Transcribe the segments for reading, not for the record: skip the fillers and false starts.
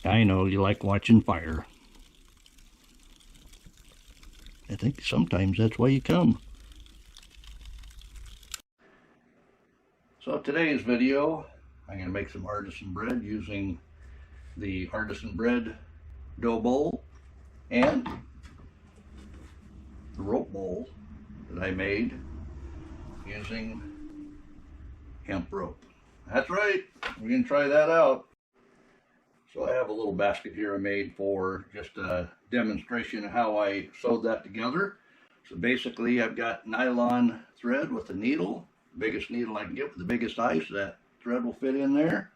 I know you like watching fire. I think sometimes that's why you come. So today's video, I'm going to make some artisan bread using the artisan bread dough bowl and the rope bowl that I made using hemp rope. That's right, we're going to try that out. So I have a little basket here I made for just a demonstration of how I sewed that together. So basically I've got nylon thread with a needle, biggest needle I can get with the biggest eye, so that thread will fit in there.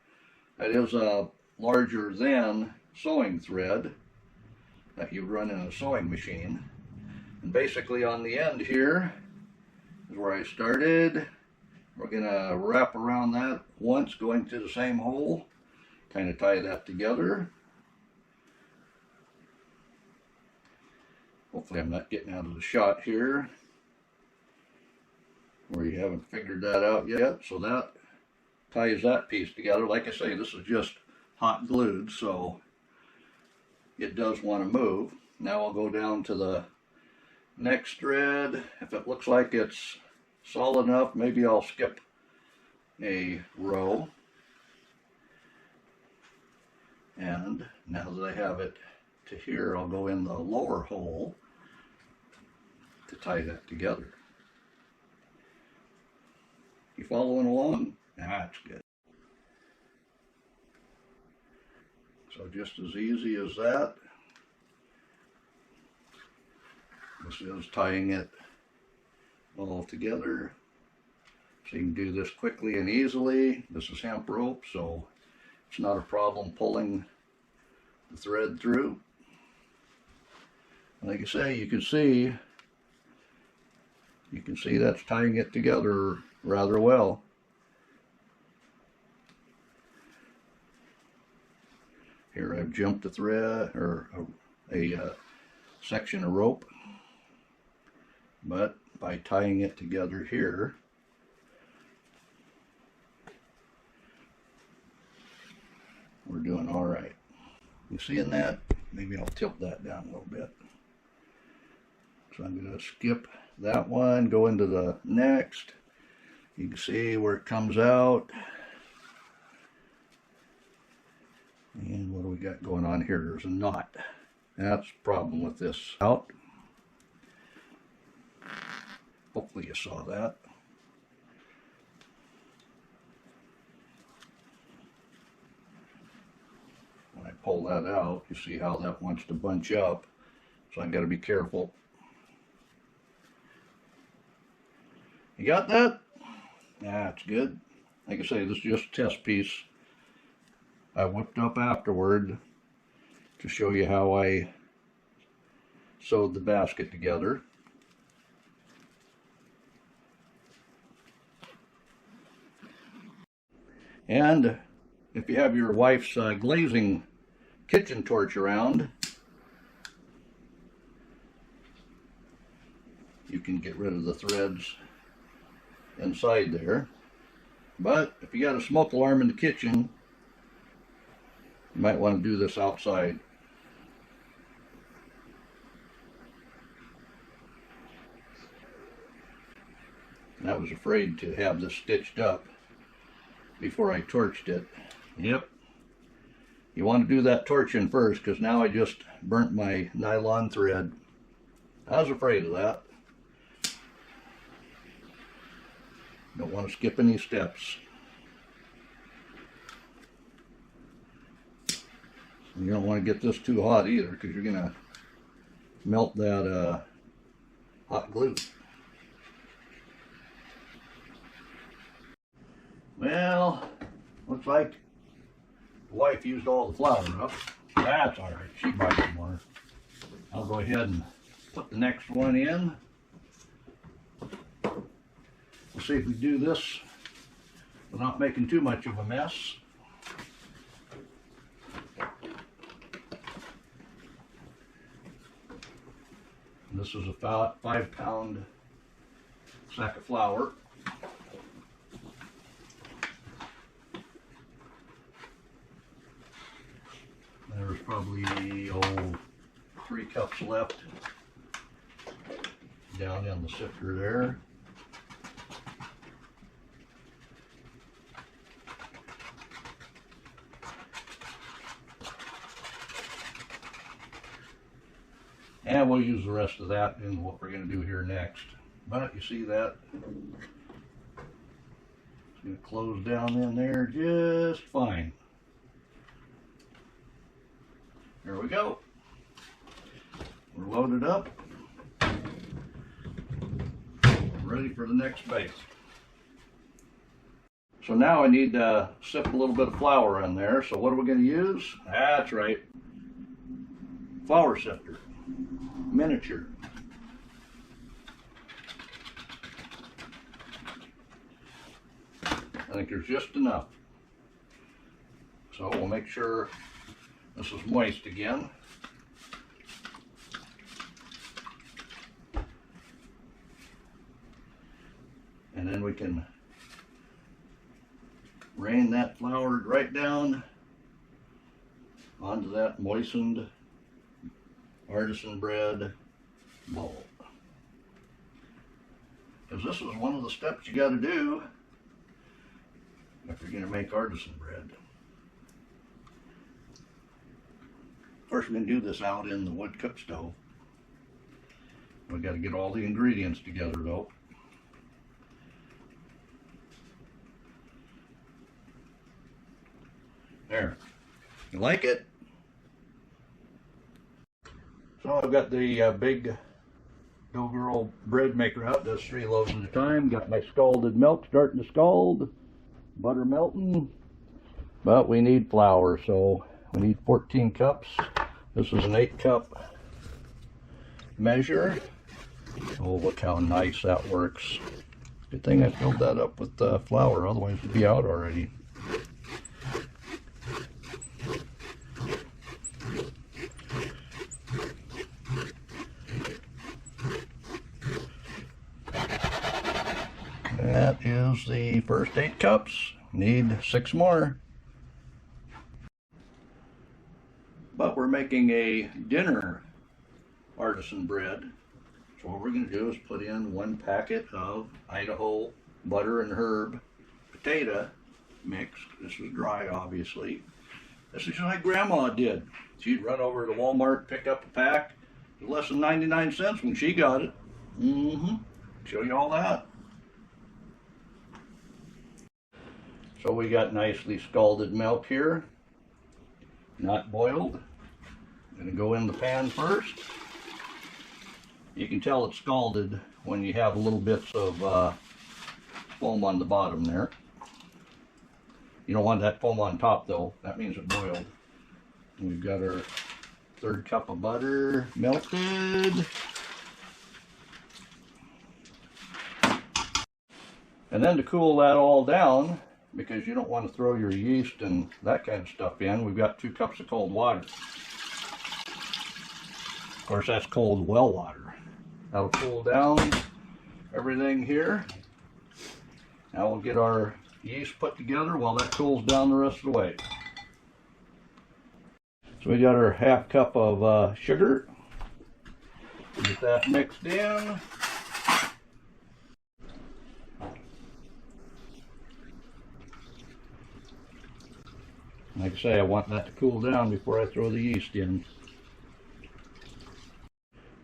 That is a larger than sewing thread that you run in a sewing machine. And basically on the end here is where I started. We're going to wrap around that once, going to the same hole, kind of tie that together. Hopefully I'm not getting out of the shot here where you haven't figured that out yet. So that ties that piece together. Like I say, this is just hot glued, so it does want to move. Now I'll go down to the next thread. If it looks like it's solid enough, maybe I'll skip a row. And now that I have it to here, I'll go in the lower hole to tie that together. You following along? That's good. So just as easy as that. This is tying it all together. So you can do this quickly and easily. This is hemp rope, so it's not a problem pulling the thread through. Like I say, you can see that's tying it together rather well. Here I've jumped a thread or a section of rope, but by tying it together here, we're doing all right. You seeing that? Maybe I'll tilt that down a little bit. So I'm going to skip that one, go into the next. You can see where it comes out. And what do we got going on here? There's a knot. That's the problem with this out. Hopefully you saw that. When I pull that out, you see how that wants to bunch up. So I've got to be careful. You got that? That's good. Like I say, this is just a test piece I whipped up afterward to show you how I sewed the basket together. And if you have your wife's glazing kitchen torch around, you can get rid of the threads inside there. But if you got a smoke alarm in the kitchen, you might want to do this outside. And I was afraid to have this stitched up before I torched it. Yep. You want to do that torching first, because now I just burnt my nylon thread. I was afraid of that. Don't want to skip any steps. And you don't want to get this too hot either, because you're going to melt that hot glue. Well, looks like the wife used all the flour up. That's all right. She buys more. I'll go ahead and put the next one in. We'll see if we do this without making too much of a mess. This is a 5-pound sack of flour. There probably 3 cups left down in the sifter there. And we'll use the rest of that in what we're going to do here next. But you see that? It's going to close down in there just fine. There we go. We're loaded up. Ready for the next base. So now I need to sift a little bit of flour in there. So what are we going to use? That's right. Flour sifter. Miniature. I think there's just enough. So we'll make sure this is moist again. And then we can rain that flour right down onto that moistened artisan bread bowl. Because this is one of the steps you got to do if you're going to make artisan bread. Of course, we're going to do this out in the wood cook stove. We got to get all the ingredients together though. There. You like it? So I've got the big Dough Girl bread maker out, does 3 loaves at a time. Got my scalded milk starting to scald, butter melting, but we need flour, so we need 14 cups. This is an 8-cup measure. Oh, look how nice that works. Good thing I filled that up with flour, otherwise it'd be out already. That is the first 8 cups. Need 6 more. But we're making a dinner artisan bread. So what we're going to do is put in 1 packet of Idaho butter and herb potato mix. This is dry, obviously. This is just like Grandma did. She'd run over to Walmart, pick up a pack. It was less than 99 cents when she got it. Show you all that. So we got nicely scalded milk here, not boiled. I'm going to go in the pan first. You can tell it's scalded when you have little bits of foam on the bottom there. You don't want that foam on top though, that means it boiled. And we've got our 3rd cup of butter melted. And then to cool that all down, because you don't want to throw your yeast and that kind of stuff in, we've got 2 cups of cold water. Of course, that's cold well water. That'll cool down everything here. Now we'll get our yeast put together while that cools down the rest of the way. So we got our 1/2 cup of sugar. Get that mixed in. Like I say, I want that to cool down before I throw the yeast in.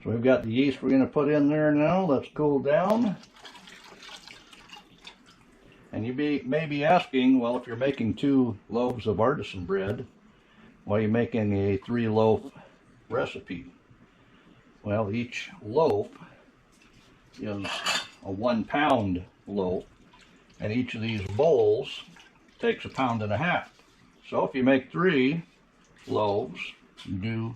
So we've got the yeast we're going to put in there now. Let's cool down. And you may be asking, well, if you're making 2 loaves of artisan bread, why are you making a 3-loaf recipe? Well, each loaf is a 1-pound loaf, and each of these bowls takes 1.5 pounds. So if you make 3 loaves, you do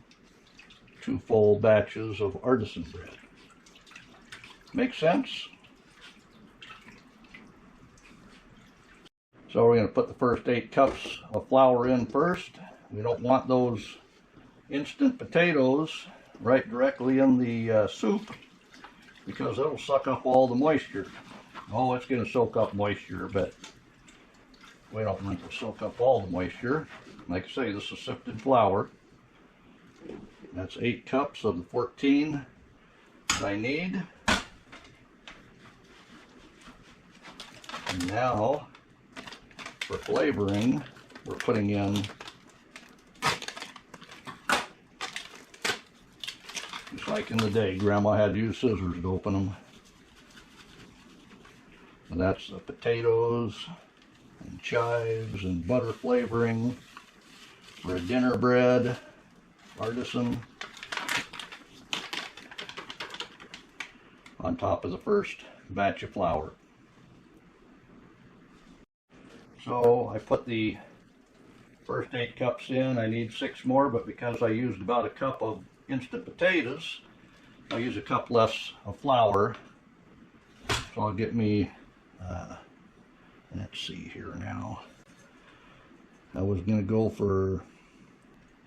2 full batches of artisan bread. Make sense? So we're going to put the first 8 cups of flour in first. We don't want those instant potatoes right directly in the soup, because it'll suck up all the moisture. Oh, it's going to soak up moisture, but we don't want to soak up all the moisture. Like I say, this is sifted flour. That's 8 cups of the 14 that I need. And now, for flavoring, we're putting in, just like in the day, Grandma had to use scissors to open them. And that's the potatoes and chives and butter flavoring for a dinner bread, artisan, on top of the first batch of flour. So I put the first 8 cups in. I need 6 more, but because I used about a cup of instant potatoes, I'll use a cup less of flour. So I'll get me, let's see here now. I was going to go for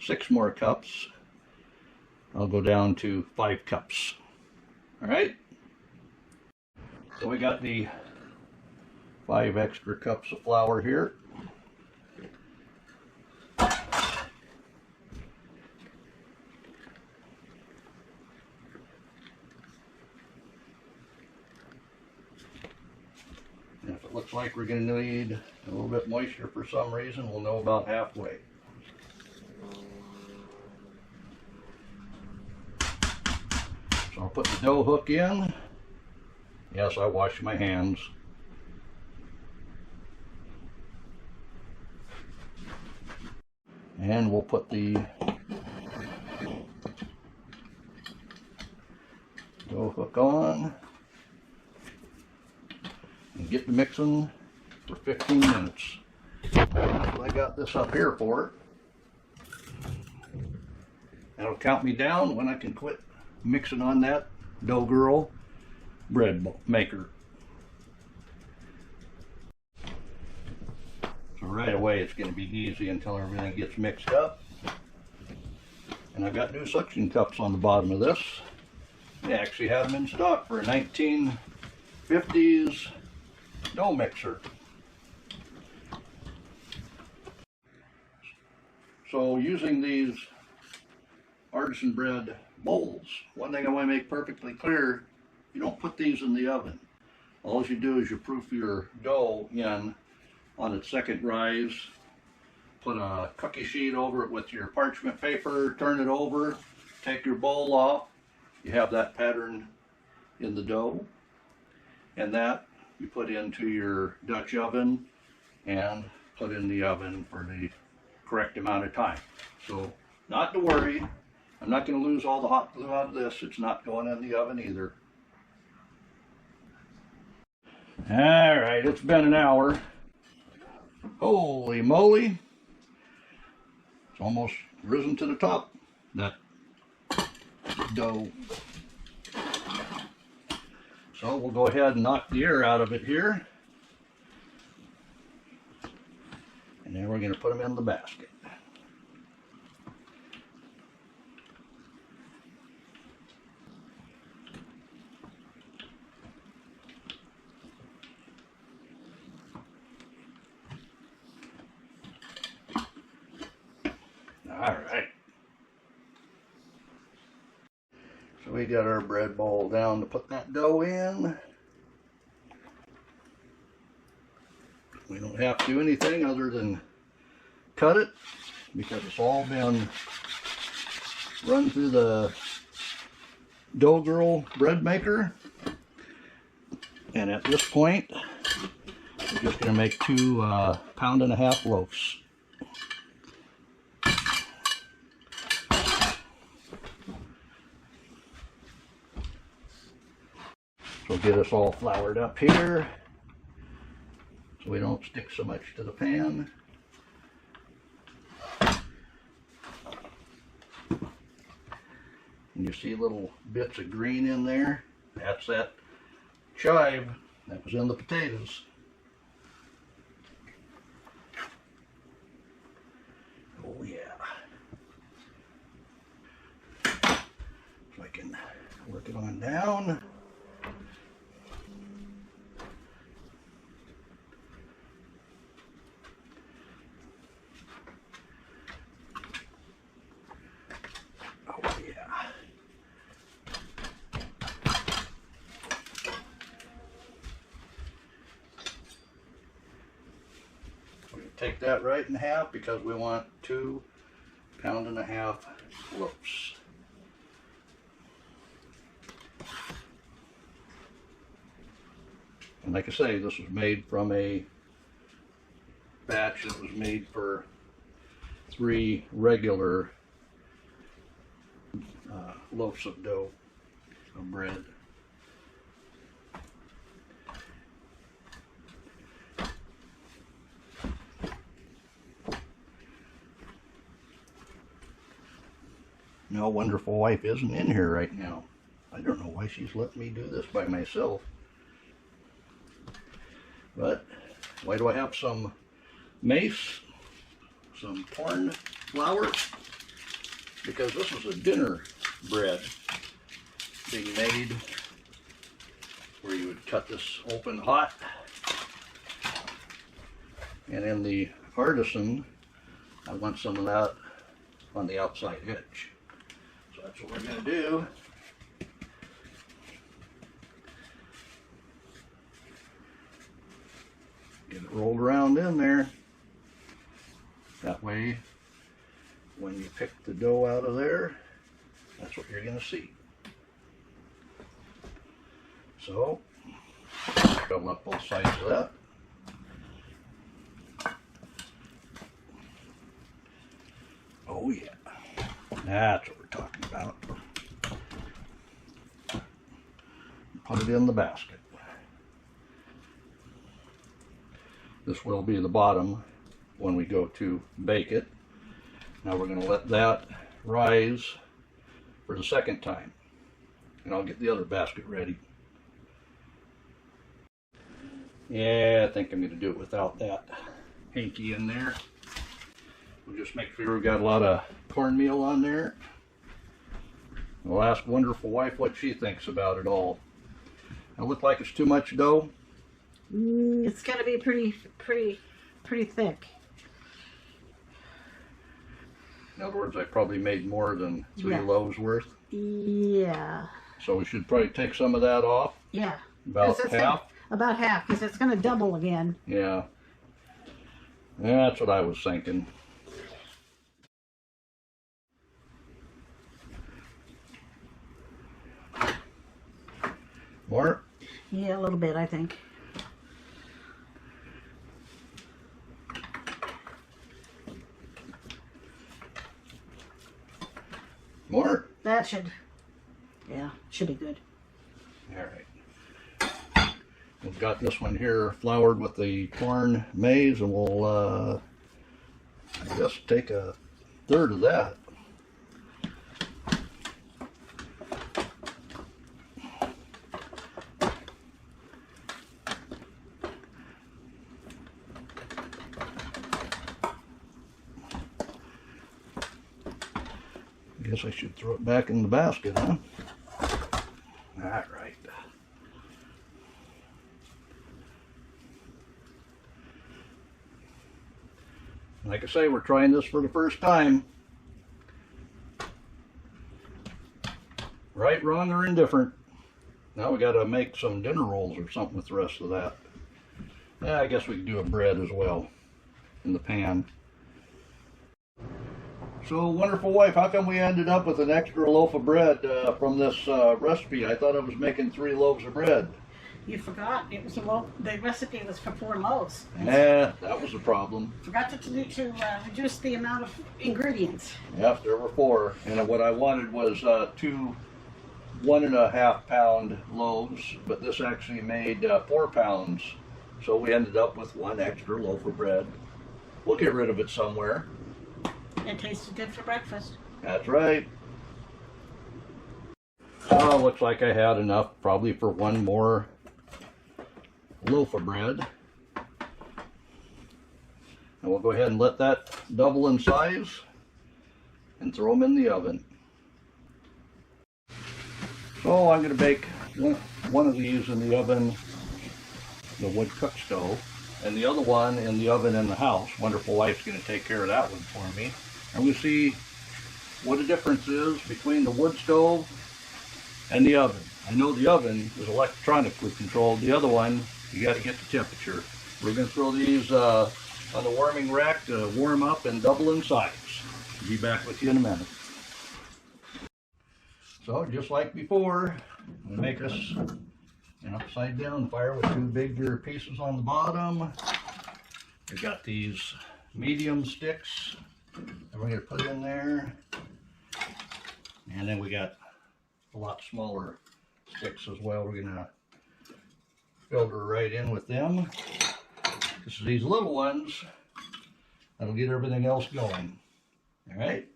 6 more cups. I'll go down to 5 cups. All right. So we got the 5 extra cups of flour here. And if it looks like we're going to need a little bit moisture for some reason, we'll know about halfway. So I'll put the dough hook in. Yes, I wash my hands. And we'll put the dough hook on and get the mixing for 15 minutes. That's what I got this up here for. That'll count me down when I can quit mixing on that dough girl bread maker. So right away it's going to be easy until everything gets mixed up. And I've got new suction cups on the bottom of this. They actually have them in stock for a 1950s dough mixer. So using these artisan bread bowls, one thing I want to make perfectly clear, you don't put these in the oven. All you do is you proof your dough in on its second rise, put a cookie sheet over it with your parchment paper, turn it over, take your bowl off, you have that pattern in the dough, and that you put into your Dutch oven and put in the oven for the correct amount of time. So not to worry, I'm not going to lose all the hot glue out of this. It's not going in the oven either. All right, it's been an hour. Holy moly. It's almost risen to the top, that dough. So we'll go ahead and knock the air out of it here. And then we're going to put them in the basket. All right. So we got our bread bowl down to put that dough in. We don't have to do anything other than cut it because it's all been run through the dough girl bread maker. And at this point, we're just going to make 2 1.5-pound loaves. So get us all floured up here so we don't stick so much to the pan. And you see little bits of green in there. That's that chive that was in the potatoes. Oh yeah. So I can work it on down. Oh take that right in half because we want 2 1.5 pound loaves. And like I say, this was made from a batch that was made for 3 regular loaves of dough, of bread. No, wonderful wife isn't in here right now. I don't know why she's letting me do this by myself. But why do I have some mace, some corn flour? Because this is a dinner bread being made where you would cut this open hot. And in the artisan, I want some of that on the outside edge. So that's what we're going to do. Get it rolled around in there. That way, when you pick the dough out of there, that's what you're going to see. So, cover up both sides of that. Oh yeah, that's what we're talking about. Put it in the basket. This will be the bottom when we go to bake it. Now we're going to let that rise for the second time. And I'll get the other basket ready. Yeah, I think I'm going to do it without that hanky in there. We'll just make sure we've got a lot of cornmeal on there. We'll ask wonderful wife what she thinks about it all. It look like it's too much dough. It's got to be pretty thick. In other words, I probably made more than 3 loaves worth. Yeah. So we should probably take some of that off. Yeah. About half. About half, because it's going to double again. Yeah. Yeah, that's what I was thinking. More? Yeah, a little bit, I think. More? That should be good. All right. We've got this one here floured with the corn maize, and we'll just take a third of that. I guess I should throw it back in the basket, huh? All right. Like I say, we're trying this for the first time. Right, wrong, or indifferent. Now we got to make some dinner rolls or something with the rest of that. Yeah, I guess we could do a bread as well in the pan. So, wonderful wife, how come we ended up with an extra loaf of bread from this recipe? I thought I was making 3 loaves of bread. You forgot. It was a loaf. The recipe was for 4 loaves. Yeah, that was the problem. Forgot to reduce the amount of ingredients. Yep, there were 4. And what I wanted was 2 1.5 pound loaves, but this actually made 4 pounds. So we ended up with 1 extra loaf of bread. We'll get rid of it somewhere. It tasted good for breakfast. That's right. So looks like I had enough probably for 1 more loaf of bread. And we'll go ahead and let that double in size and throw them in the oven. So I'm going to bake one of these in the oven, the wood cook stove, and the other one in the oven in the house. Wonderful wife's going to take care of that one for me. And we'll see what the difference is between the wood stove and the oven. I know the oven is electronically controlled. The other one, you got to get the temperature. We're going to throw these on the warming rack to warm up and double in size. Be back with you in a minute. So just like before, we'll make us an upside down fire with 2 bigger pieces on the bottom. We've got these medium sticks that we're going to put in there. And then we got a lot smaller sticks as well. We're going to filter right in with them. This is these little ones that'll get everything else going. All right.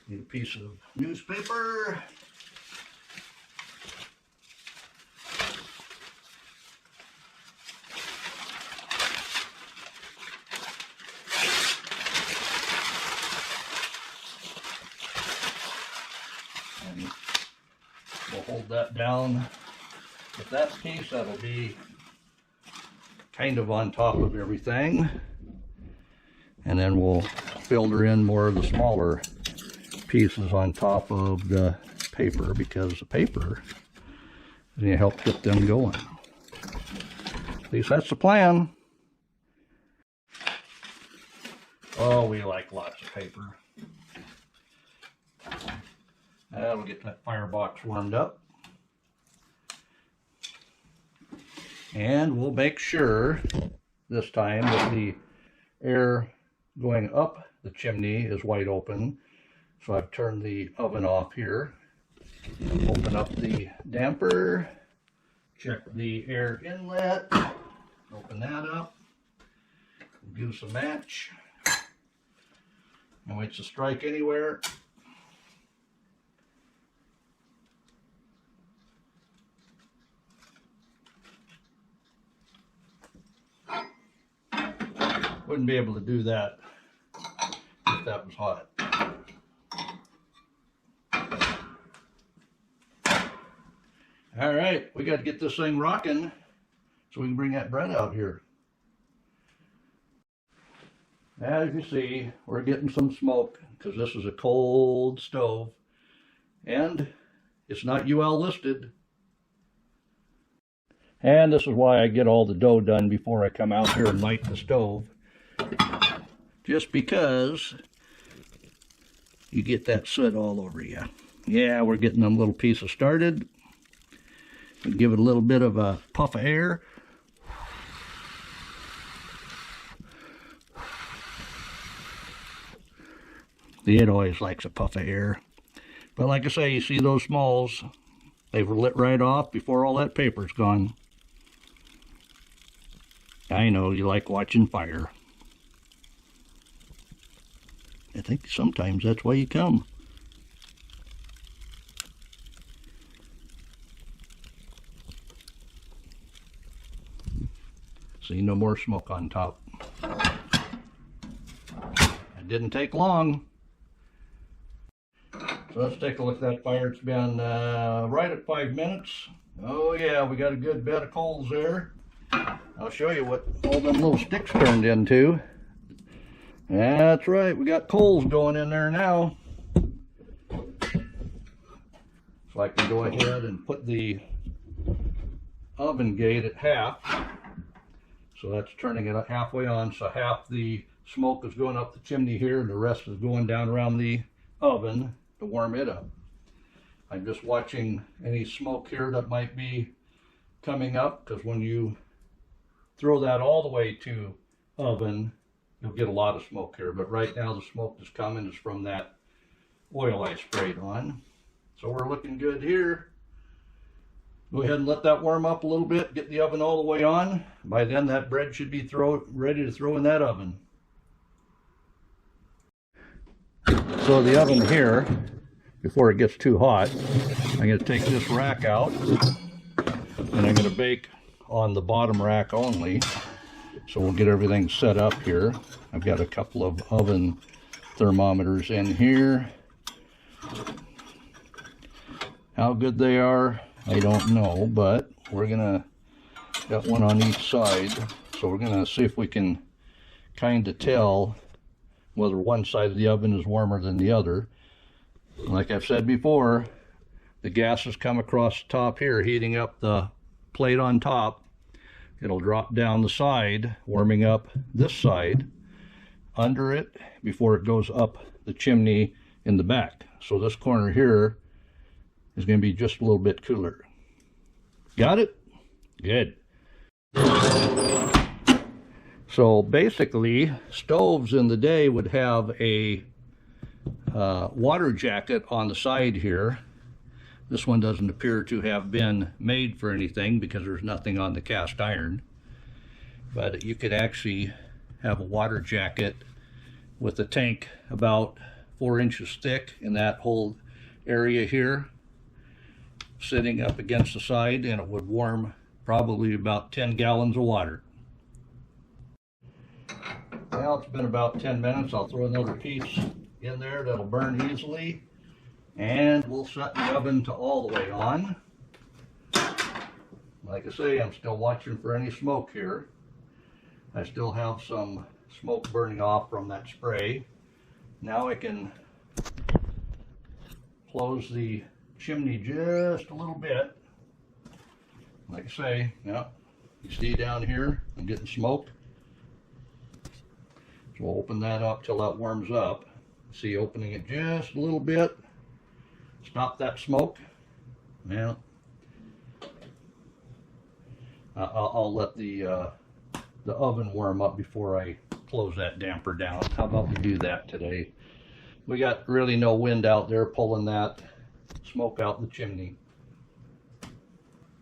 Need a piece of newspaper. And we'll hold that down. If that's the case, that'll be kind of on top of everything. And then we'll filter in more of the smaller pieces on top of the paper, because the paper is going to help get them going. At least that's the plan. Oh, we like lots of paper. That'll get that firebox warmed up. And we'll make sure this time that the air going up the chimney is wide open. So I've turned the oven off here. Open up the damper. Check the air inlet. Open that up. Give us a match. And wait to strike anywhere. Wouldn't be able to do that if that was hot. All right, we got to get this thing rocking so we can bring that bread out here. As you see, we're getting some smoke because this is a cold stove and it's not UL listed. And this is why I get all the dough done before I come out here and light the stove. Just because you get that soot all over you. Yeah, we're getting them little pieces started. And give it a little bit of a puff of air. It always likes a puff of air. But like I say, you see those smalls, they've lit right off before all that paper's gone. I know you like watching fire. I think sometimes that's why you come. See, no more smoke on top. It didn't take long. So let's take a look at that fire. It's been right at 5 minutes. Oh yeah, we got a good bed of coals there. I'll show you what all them little sticks turned into. That's right, we got coals going in there now. So I can go ahead and put the oven gate at half. So that's turning it halfway on, so half the smoke is going up the chimney here and the rest is going down around the oven to warm it up. I'm just watching any smoke here that might be coming up, because when you throw that all the way to oven, you'll get a lot of smoke here. But right now the smoke that's coming is from that oil I sprayed on. So we're looking good here. Go ahead and let that warm up a little bit, get the oven all the way on. By then that bread should be ready to throw in that oven. So the oven here, before it gets too hot, I'm going to take this rack out and I'm going to bake on the bottom rack only. So we'll get everything set up here. I've got a couple of oven thermometers in here. How good they are, I don't know, but we're gonna got one on each side, so we're gonna see if we can kind of tell whether one side of the oven is warmer than the other. Like I've said before, the gases come across the top here, heating up the plate on top. it'll drop down the side, warming up this side under it before it goes up the chimney in the back. So this corner here is going to be just a little bit cooler. Got it? Good. So basically, stoves in the day would have a water jacket on the side here. This one doesn't appear to have been made for anything because there's nothing on the cast iron. But you could actually have a water jacket with a tank about 4 inches thick in that whole area here, sitting up against the side, and it would warm probably about 10 gallons of water. Well, it's been about 10 minutes. I'll throw another piece in there that'll burn easily, and we'll set the oven to all the way on. Like I say, I'm still watching for any smoke here. I still have some smoke burning off from that spray. Now I can close the chimney just a little bit. Like I say, yeah, you see down here, I'm getting smoke. So we'll open that up till that warms up. See, opening it just a little bit. Stop that smoke. Now, I'll let the oven warm up before I close that damper down. How about we do that today? We got really no wind out there pulling that smoke out the chimney.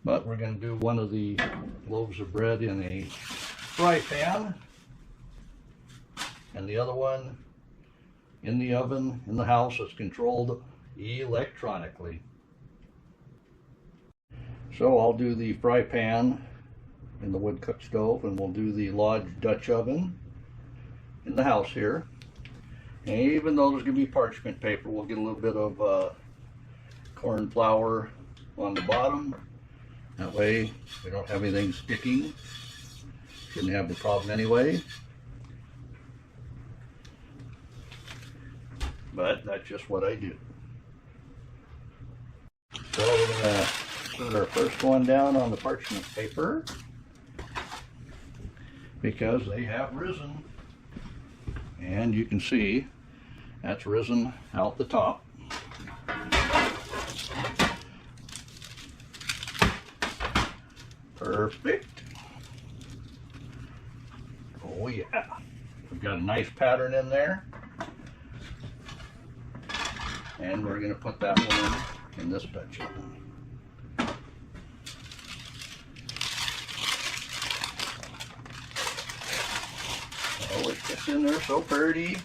But we're going to do one of the loaves of bread in a fry pan, and the other one in the oven in the house that's controlled electronically. So I'll do the fry pan in the wood cook stove, and we'll do the Lodge Dutch oven in the house here. And even though there's going to be parchment paper, we'll get a little bit of corn flour on the bottom. That way we don't have anything sticking. Shouldn't have the problem anyway. But that's just what I do. So we're going to put our first one down on the parchment paper because they have risen. And you can see that's risen out the top. Perfect. Oh yeah. We've got a nice pattern in there. And we're going to put that one in this Dutch oven. Oh, it gets in there so pretty.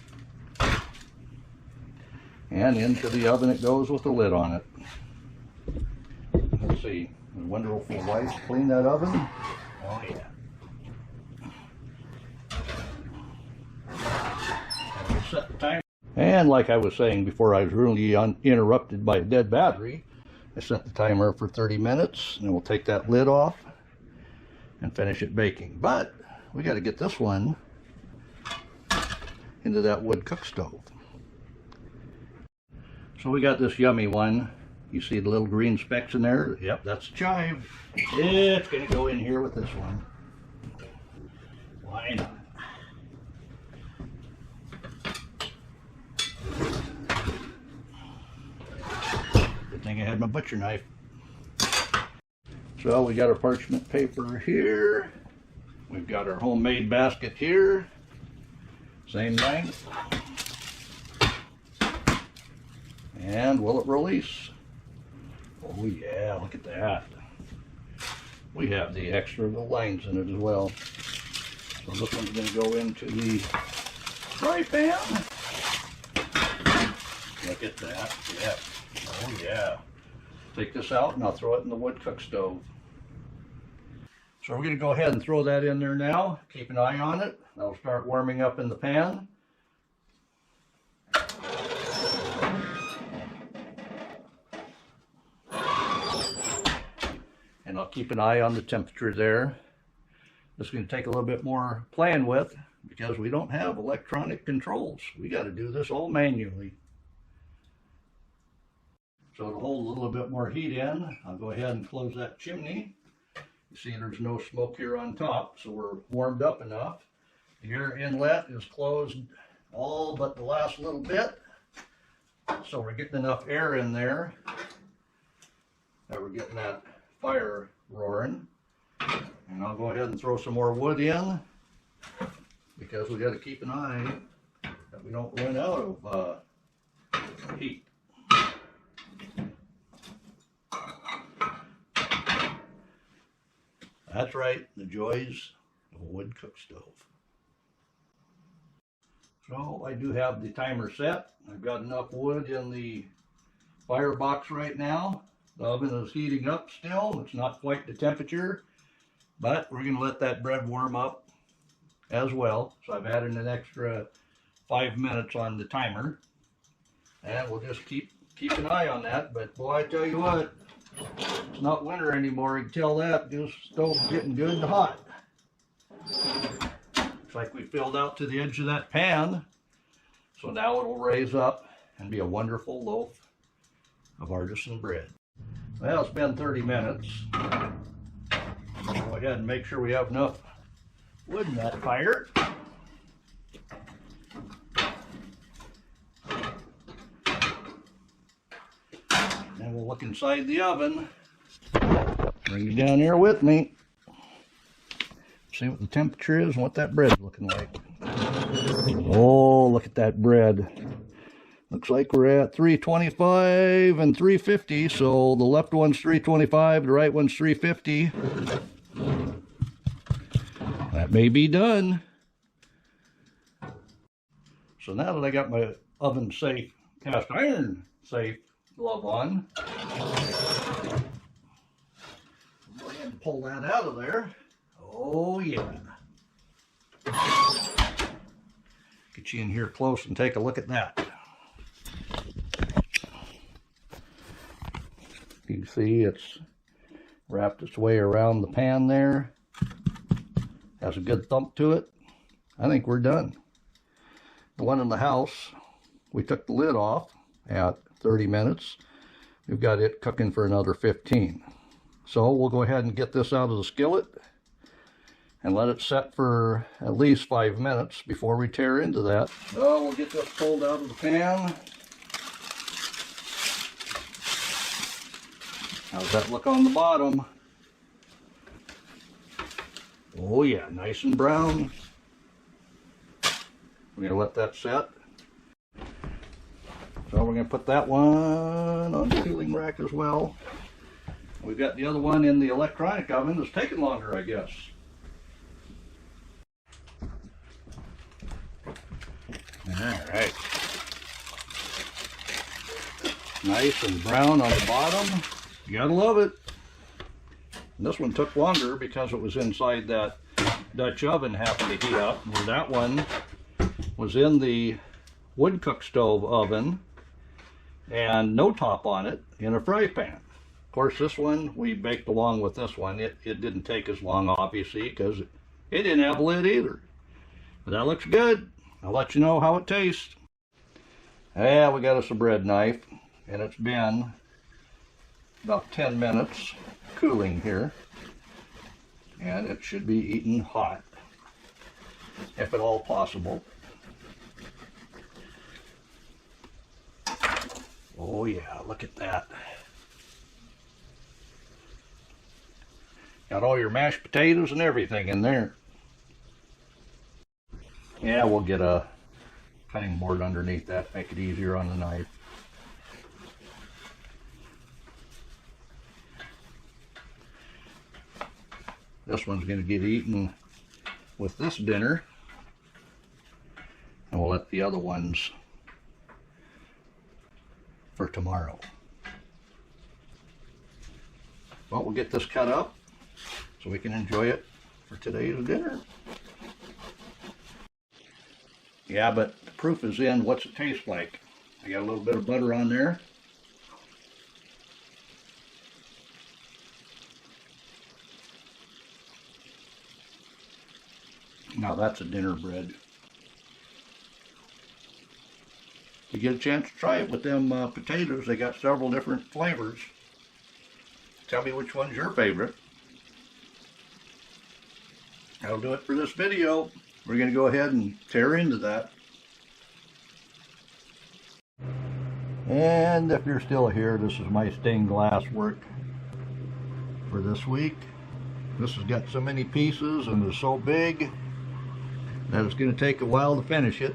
And into the oven it goes with the lid on it. Let's see. The wonderful wife clean that oven. Oh yeah. And we'll set the timer. And like I was saying before I was really interrupted by a dead battery, I set the timer for 30 minutes, and we'll take that lid off and finish it baking. But we got to get this one into that wood cook stove. So we got this yummy one. You see the little green specks in there? Yep, that's chive. It's going to go in here with this one. Why not? Good thing I had my butcher knife. So we got our parchment paper here. We've got our homemade basket here. Same length. And will it release? Oh yeah, look at that. We have the extra little lines in it as well. So this one's going to go into the fry pan. Look at that. Yeah. Oh yeah. Take this out and I'll throw it in the wood cook stove. So we're going to go ahead and throw that in there now. Keep an eye on it. That'll start warming up in the pan. And I'll keep an eye on the temperature there. This is going to take a little bit more playing with because we don't have electronic controls. We got to do this all manually. So to hold a little bit more heat in, I'll go ahead and close that chimney You see there's no smoke here on top, so we're warmed up enough. The air inlet is closed all but the last little bit. So we're getting enough air in there that we're getting that fire roaring. And I'll go ahead and throw some more wood in because we got to keep an eye that we don't run out of heat. That's right, the joys of a wood cook stove. So I do have the timer set. I've got enough wood in the firebox right now. The oven is heating up still. It's not quite the temperature, but we're going to let that bread warm up as well. So I've added an extra 5 minutes on the timer, and we'll just keep an eye on that. But boy, I tell you what, it's not winter anymore. You can tell that this stove's getting good and hot. Looks like we filled out to the edge of that pan. So now it'll raise up and be a wonderful loaf of artisan bread. Well, it's been 30 minutes. Go ahead and make sure we have enough wood in that fire. Then we'll look inside the oven. Bring you down here with me. See what the temperature is and what that bread's looking like. Oh, look at that bread. Looks like we're at 325 and 350. So the left one's 325, the right one's 350. That may be done. So now that I got my oven safe, cast iron safe glove on, go ahead and pull that out of there. Oh yeah. Get you in here close and take a look at that. You can see it's wrapped its way around the pan there. Has a good thump to it. I think we're done. The one in the house, we took the lid off at 30 minutes. We've got it cooking for another 15. So we'll go ahead and get this out of the skillet and let it set for at least 5 minutes before we tear into that. So we'll get this pulled out of the pan. How's that look on the bottom? Oh yeah, nice and brown. We're going to let that set. So we're going to put that one on the cooling rack as well. We've got the other one in the electronic oven. It's taking longer, I guess. Alright. Nice and brown on the bottom. You gotta love it. And this one took longer because it was inside that Dutch oven having to heat up. Where that one was in the wood cook stove oven and no top on it in a fry pan. Of course, this one we baked along with this one. It didn't take as long, obviously, because it didn't have a lid either. But that looks good. I'll let you know how it tastes. Yeah, we got us a bread knife, and it's been about 10 minutes cooling here. And it should be eaten hot, if at all possible. Oh yeah, look at that. Got all your mashed potatoes and everything in there. Yeah, we'll get a cutting board underneath that, make it easier on the knife. This one's going to get eaten with this dinner, and we'll let the other ones for tomorrow. Well, we'll get this cut up so we can enjoy it for today's dinner. Yeah, but the proof is in what's it taste like. I got a little bit of butter on there. Now that's a dinner bread. You get a chance to try it with them potatoes. They got several different flavors. Tell me which one's your favorite. that'll do it for this video. We're going to go ahead and tear into that. And if you're still here, this is my stained glass work for this week. This has got so many pieces and is so big that it's going to take a while to finish it.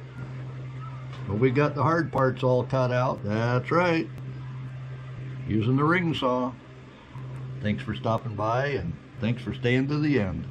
But we got the hard parts all cut out. That's right. Using the ring saw. Thanks for stopping by, and thanks for staying to the end.